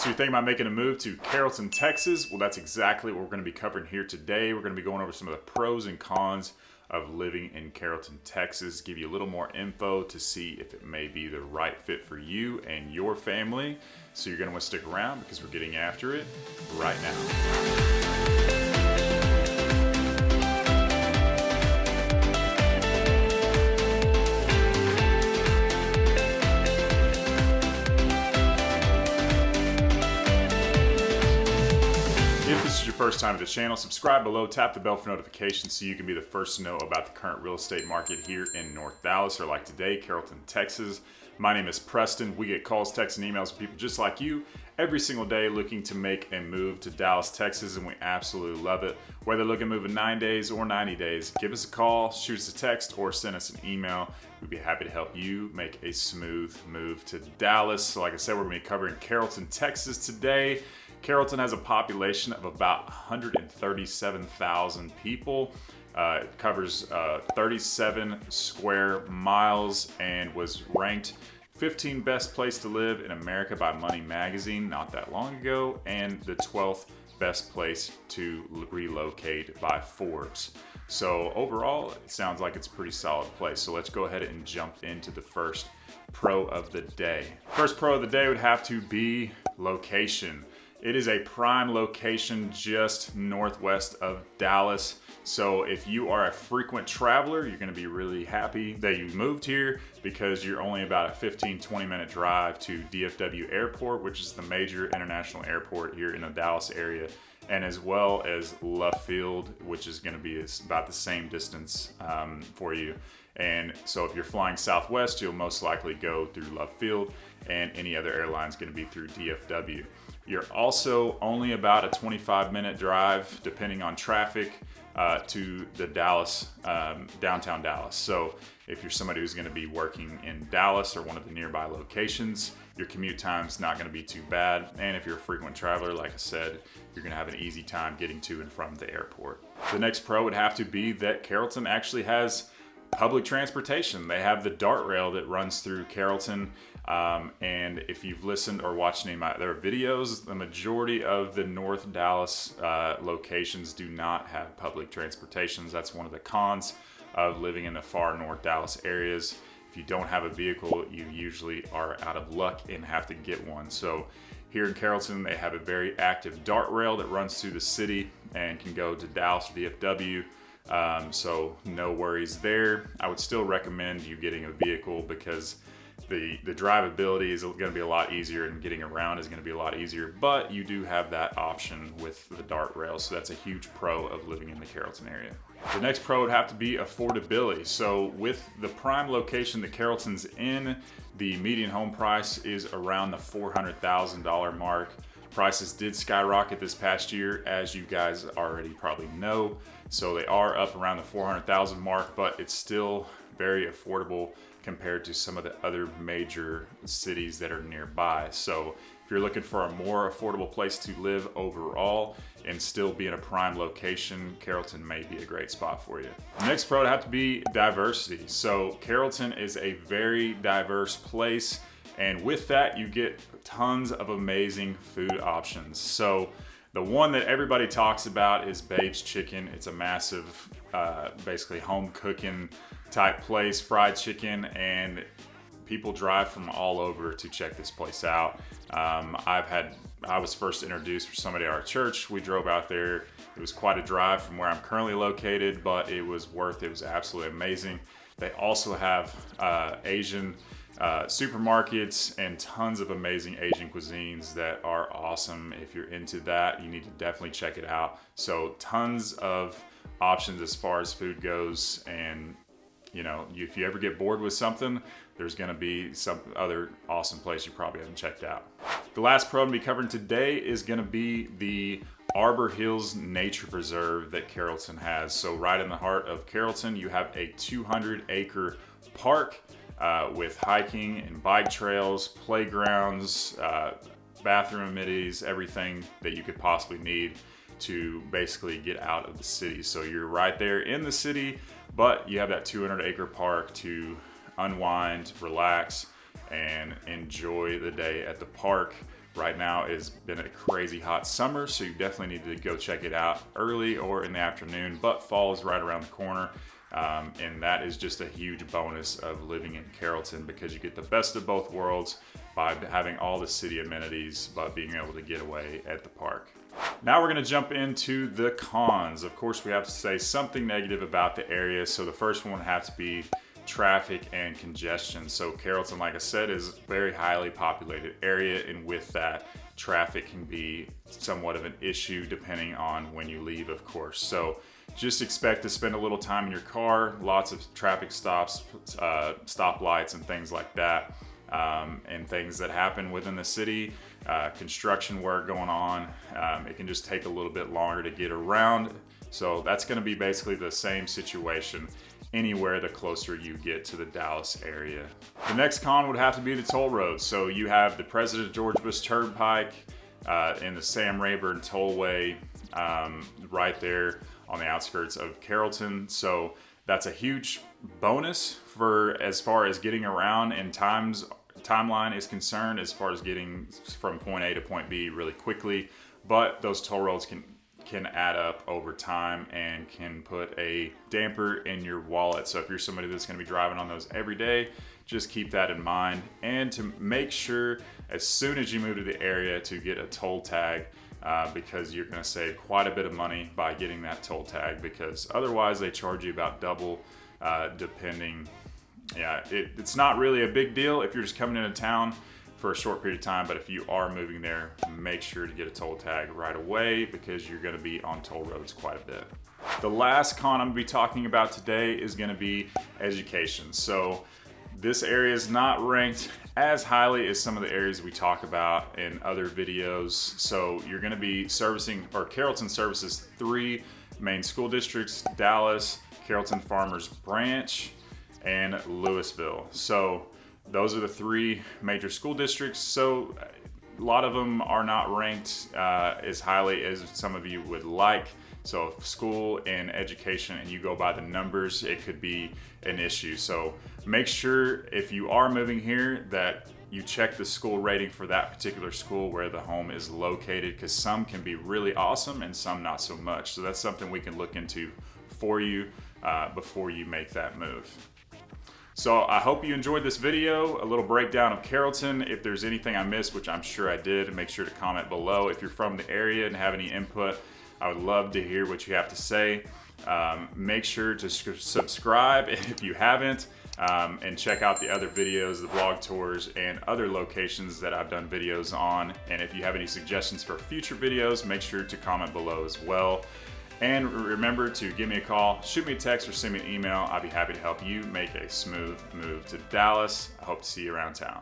So you're thinking about making a move to Carrolton, Texas? Well, that's exactly what we're going to be covering here today. We're going to be going over some of the pros and cons of living in Carrolton, Texas, give you a little more info to see if it may be the right fit for you and your family. So you're going to want to stick around because we're getting after it right now. If this is your first time at the channel, subscribe below, tap the bell for notifications so you can be the first to know about the current real estate market here in North Dallas, or like today, Carrolton, Texas. My name is Preston. We get calls, texts, and emails from people just like you every single day looking to make a move to Dallas, Texas, and we absolutely love it. Whether looking to move in 9 days or 90 days, give us a call, shoot us a text, or send us an email. We'd be happy to help you make a smooth move to Dallas. So like I said, we're going to be covering Carrolton, Texas today. Carrolton has a population of about 137,000 people. It covers 37 square miles and was ranked 15th best place to live in America by Money Magazine not that long ago, and the 12th best place to relocate by Forbes. So overall, it sounds like it's a pretty solid place. So let's go ahead and jump into the first pro of the day. First pro of the day would have to be location. It is a prime location just northwest of Dallas. So if you are a frequent traveler, you're gonna be really happy that you moved here because you're only about a 15-20 minute drive to DFW Airport, which is the major international airport here in the Dallas area, and as well as Love Field, which is gonna be about the same distance for you. And so if you're flying Southwest, you'll most likely go through Love Field, and any other airline is gonna be through DFW. You're also only about a 25-minute drive, depending on traffic, to the Dallas, downtown Dallas. So if you're somebody who's gonna be working in Dallas or one of the nearby locations, your commute time's not gonna be too bad. And if you're a frequent traveler, like I said, you're gonna have an easy time getting to and from the airport. The next pro would have to be that Carrolton actually has public transportation. They have the DART rail that runs through Carrolton. And if you've listened or watched any of their videos, the majority of the North Dallas locations do not have public transportations. That's one of the cons of living in the far North Dallas areas. If you don't have a vehicle, you usually are out of luck and have to get one. So here in Carrolton, they have a very active DART rail that runs through the city and can go to Dallas or DFW. So no worries there. I would still recommend you getting a vehicle because the drivability is going to be a lot easier and getting around is going to be a lot easier, but you do have that option with the DART rail. So that's a huge pro of living in the Carrolton area. The next pro would have to be affordability. So with the prime location that Carrolton's in, the median home price is around the $400,000 mark. Prices did skyrocket this past year, as you guys already probably know. So they are up around the $400,000 mark, but it's still very affordable compared to some of the other major cities that are nearby. So if you're looking for a more affordable place to live overall and still be in a prime location, Carrolton may be a great spot for you. The next pro would have to be diversity. So Carrolton is a very diverse place, and with that you get tons of amazing food options. So the one that everybody talks about is Babe's Chicken. It's a massive, basically home cooking type place, fried chicken, and people drive from all over to check this place out. I was first introduced for somebody at our church. We drove out there. It was quite a drive from where I'm currently located, but it was worth it. It was absolutely amazing. They also have Asian supermarkets and tons of amazing Asian cuisines that are awesome. If you're into that, you need to definitely check it out. So tons of options as far as food goes, and you know, if you ever get bored with something, there's gonna be some other awesome place you probably haven't checked out. The last pro I'm gonna be covering today is gonna be the Arbor Hills Nature Preserve that Carrolton has. So right in the heart of Carrolton, you have a 200-acre park with hiking and bike trails, playgrounds, bathroom amenities, everything that you could possibly need to basically get out of the city. So you're right there in the city, but you have that 200-acre park to unwind, relax, and enjoy the day at the park. Right now it's been a crazy hot summer, so you definitely need to go check it out early or in the afternoon, but fall is right around the corner. And that is just a huge bonus of living in Carrollton, because you get the best of both worlds by having all the city amenities, but being able to get away at the park. Now we're going to jump into the cons. Of course, we have to say something negative about the area. So the first one would have to be traffic and congestion. So Carrollton, like I said, is a very highly populated area, and with that, traffic can be somewhat of an issue depending on when you leave, of course. So just expect to spend a little time in your car, lots of traffic stops, stoplights and things like that, and things that happen within the city, construction work going on. It can just take a little bit longer to get around. So that's going to be basically the same situation anywhere the closer you get to the Dallas area. The next con would have to be the toll roads. So you have the President George Bush Turnpike and the Sam Rayburn Tollway right there on the outskirts of Carrollton. So that's a huge bonus for as far as getting around and timeline is concerned, as far as getting from point A to point B really quickly. But those toll roads can add up over time and can put a damper in your wallet. So if you're somebody that's going to be driving on those every day, just keep that in mind, and to make sure as soon as you move to the area to get a toll tag, because you're going to save quite a bit of money by getting that toll tag, because otherwise they charge you about double, depending. Yeah, it's not really a big deal if you're just coming into town for a short period of time, but if you are moving there, make sure to get a toll tag right away, because you're going to be on toll roads quite a bit. The last con I'm going to be talking about today is going to be education. So this area is not ranked as highly as some of the areas we talk about in other videos. So you're going to be servicing, or Carrollton services, 3 main school districts: Dallas, Carrollton Farmers Branch, and Louisville. So those are the 3 major school districts. So a lot of them are not ranked as highly as some of you would like. So if school and education, and you go by the numbers, it could be an issue. So make sure if you are moving here that you check the school rating for that particular school where the home is located, because some can be really awesome and some not so much. So that's something we can look into for you before you make that move. So I hope you enjoyed this video, a little breakdown of Carrollton. If there's anything I missed, which I'm sure I did, make sure to comment below. If you're from the area and have any input, I would love to hear what you have to say. Make sure to subscribe if you haven't, and check out the other videos, the vlog tours, and other locations that I've done videos on. And if you have any suggestions for future videos, make sure to comment below as well. And remember to give me a call, shoot me a text, or send me an email. I'll be happy to help you make a smooth move to Dallas. I hope to see you around town.